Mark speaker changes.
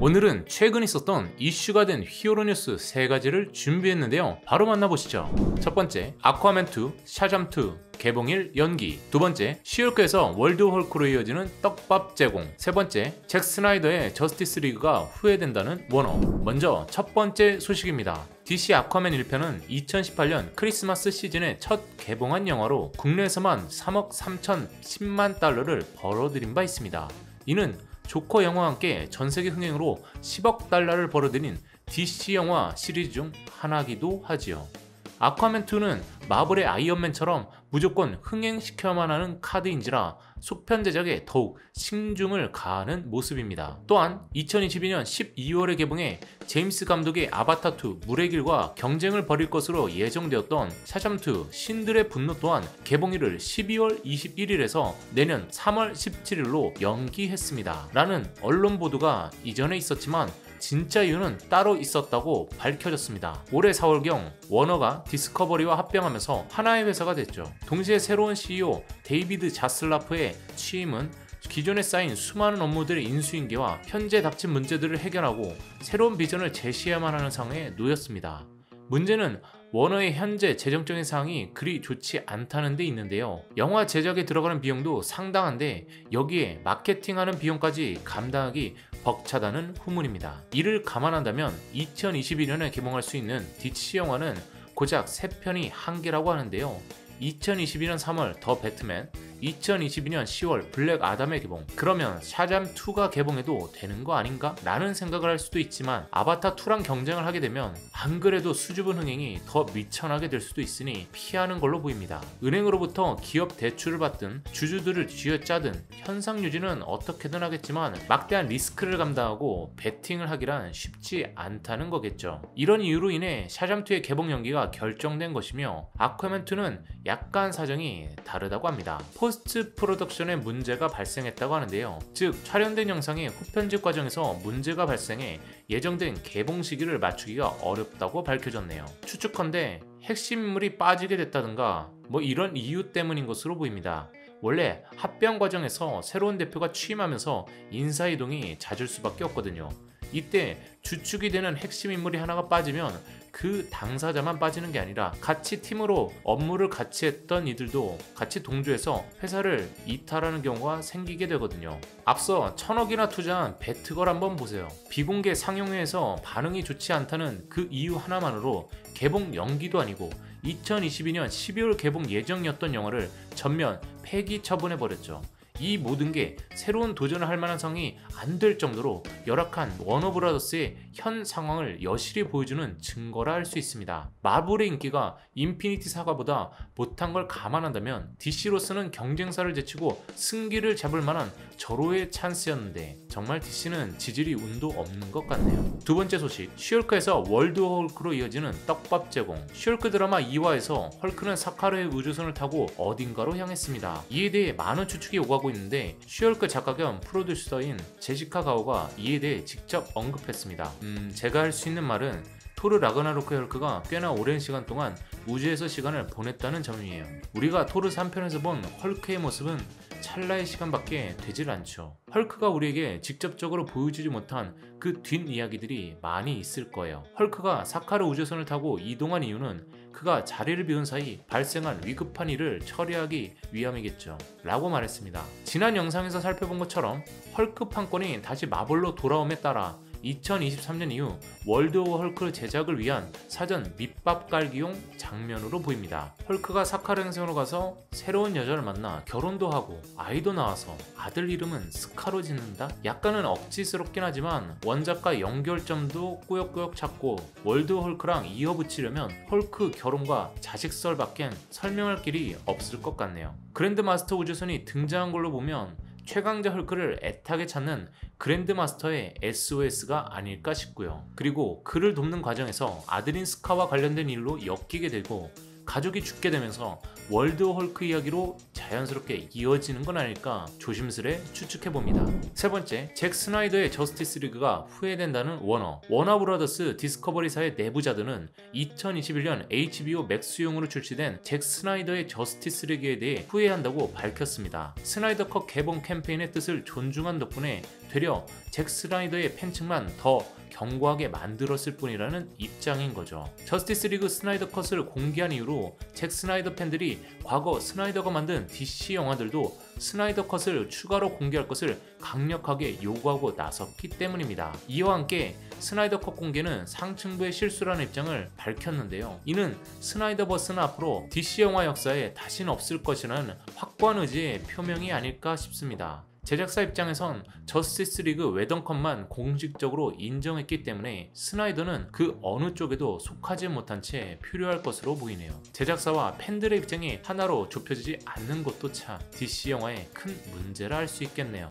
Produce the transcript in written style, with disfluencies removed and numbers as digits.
Speaker 1: 오늘은 최근 있었던 이슈가 된 히어로 뉴스 3가지를 준비했는데요. 바로 만나보시죠. 첫 번째, 아쿠아맨2, 샤잠2 개봉일 연기. 두 번째, 시울크에서 월드 헐크로 이어지는 떡밥 제공. 세 번째, 잭 스나이더의 저스티스 리그가 후회된다는 워너. 먼저 첫 번째 소식입니다. DC 아쿠아맨 1편은 2018년 크리스마스 시즌에 첫 개봉한 영화로 국내에서만 3억 3,010만 달러를 벌어들인 바 있습니다. 이는 조커 영화와 함께 전세계 흥행으로 10억 달러를 벌어들인 DC 영화 시리즈 중 하나이기도 하지요. 아쿠아맨2는 마블의 아이언맨처럼 무조건 흥행시켜야만 하는 카드인지라 속편 제작에 더욱 신중을 가하는 모습입니다. 또한 2022년 12월에 개봉해 제임스 감독의 아바타2 물의 길과 경쟁을 벌일 것으로 예정되었던 샤잠2 신들의 분노 또한 개봉일을 12월 21일에서 내년 3월 17일로 연기했습니다. 라는 언론 보도가 이전에 있었지만 진짜 이유는 따로 있었다고 밝혀졌습니다. 올해 4월경 워너가 디스커버리와 합병하면서 하나의 회사가 됐죠. 동시에 새로운 CEO 데이비드 자슬라프의 취임은 기존에 쌓인 수많은 업무들의 인수인계와 현재 닥친 문제들을 해결하고 새로운 비전을 제시해야만 하는 상황에 놓였습니다. 문제는 워너의 현재 재정적인 상황이 그리 좋지 않다는 데 있는데요. 영화 제작에 들어가는 비용도 상당한데 여기에 마케팅하는 비용까지 감당하기 벅차다는 후문입니다. 이를 감안한다면 2022년에 개봉할 수 있는 DC 영화는 고작 3편이 한계라고 하는데요. 2022년 3월 더 배트맨, 2022년 10월 블랙 아담의 개봉. 그러면 샤잠2가 개봉해도 되는 거 아닌가? 라는 생각을 할 수도 있지만 아바타2랑 경쟁을 하게 되면 안 그래도 수줍은 흥행이 더 미천하게 될 수도 있으니 피하는 걸로 보입니다. 은행으로부터 기업 대출을 받든 주주들을 쥐어짜든 현상 유지는 어떻게든 하겠지만 막대한 리스크를 감당하고 베팅을 하기란 쉽지 않다는 거겠죠. 이런 이유로 인해 샤잠2의 개봉 연기가 결정된 것이며 아쿠아맨2는 약간 사정이 다르다고 합니다. 포스트 프로덕션에 문제가 발생했다고 하는데요. 즉 촬영된 영상의 후편집 과정에서 문제가 발생해 예정된 개봉 시기를 맞추기가 어렵다고 밝혀졌네요. 추측컨대 핵심 인물이 빠지게 됐다든가 뭐 이런 이유 때문인 것으로 보입니다. 원래 합병 과정에서 새로운 대표가 취임하면서 인사이동이 잦을 수밖에 없거든요. 이때 주축이 되는 핵심 인물이 하나가 빠지면 그 당사자만 빠지는 게 아니라 같이 팀으로 업무를 같이 했던 이들도 같이 동조해서 회사를 이탈하는 경우가 생기게 되거든요. 앞서 1,000억이나 투자한 배트걸 한번 보세요. 비공개 상영회에서 반응이 좋지 않다는 그 이유 하나만으로 개봉 연기도 아니고 2022년 12월 개봉 예정이었던 영화를 전면 폐기 처분해버렸죠. 이 모든 게 새로운 도전을 할 만한 상황이 안 될 정도로 열악한 워너브라더스의 현 상황을 여실히 보여주는 증거라 할 수 있습니다. 마블의 인기가 인피니티 사과보다 못한 걸 감안한다면 DC로서는 경쟁사를 제치고 승기를 잡을 만한 절호의 찬스였는데 정말 DC는 지질이 운도 없는 것 같네요. 두 번째 소식, 시울크에서 월드 헐크로 이어지는 떡밥 제공. 시울크 드라마 2화에서 헐크는 사카르의 우주선을 타고 어딘가로 향했습니다. 이에 대해 많은 추측이 오가고 있는데 시울크 작가 겸 프로듀서인 제시카 가오가 이에 대해 직접 언급했습니다. 제가 할 수 있는 말은 토르 라그나로크의 헐크가 꽤나 오랜 시간 동안 우주에서 시간을 보냈다는 점이에요. 우리가 토르 3편에서 본 헐크의 모습은 찰나의 시간밖에 되질 않죠. 헐크가 우리에게 직접적으로 보여주지 못한 그 뒷이야기들이 많이 있을 거예요. 헐크가 사카르 우주선을 타고 이동한 이유는 그가 자리를 비운 사이 발생한 위급한 일을 처리하기 위함이겠죠. 라고 말했습니다. 지난 영상에서 살펴본 것처럼 헐크 판권이 다시 마블로 돌아옴에 따라 2023년 이후 월드 오브 헐크 제작을 위한 사전 밑밥 깔기용 장면으로 보입니다. 헐크가 사카르 행성으로 가서 새로운 여자를 만나 결혼도 하고 아이도 낳아서 아들 이름은 스카로 짓는다? 약간은 억지스럽긴 하지만 원작과 연결점도 꾸역꾸역 찾고 월드 헐크랑 이어붙이려면 헐크 결혼과 자식설 밖엔 설명할 길이 없을 것 같네요. 그랜드마스터 우주선이 등장한 걸로 보면 최강자 헐크를 애타게 찾는 그랜드마스터의 SOS가 아닐까 싶고요. 그리고 그를 돕는 과정에서 아들인 스카와 관련된 일로 엮이게 되고 가족이 죽게 되면서 월드 헐크 이야기로 자연스럽게 이어지는 건 아닐까 조심스레 추측해봅니다. 세 번째, 잭 스나이더의 저스티스 리그가 후회된다는 워너브라더스 디스커버리사의 내부자들은 2021년 HBO 맥스용으로 출시된 잭 스나이더의 저스티스 리그에 대해 후회한다고 밝혔습니다. 스나이더 컷 개봉 캠페인의 뜻을 존중한 덕분에 되려 잭 스나이더의 팬층만 더 견고하게 만들었을 뿐이라는 입장인 거죠. 저스티스 리그 스나이더 컷을 공개한 이후로 잭 스나이더 팬들이 과거 스나이더가 만든 DC 영화들도 스나이더 컷을 추가로 공개할 것을 강력하게 요구하고 나섰기 때문입니다. 이와 함께 스나이더 컷 공개는 상층부의 실수라는 입장을 밝혔는데요. 이는 스나이더버스는 앞으로 DC 영화 역사에 다시는 없을 것이라는 확고한 의지의 표명이 아닐까 싶습니다. 제작사 입장에선 저스티스 리그 외던컷만 공식적으로 인정했기 때문에 스나이더는 그 어느 쪽에도 속하지 못한 채 표류할 것으로 보이네요. 제작사와 팬들의 입장이 하나로 좁혀지지 않는 것도 참 DC 영화의 큰 문제라 할 수 있겠네요.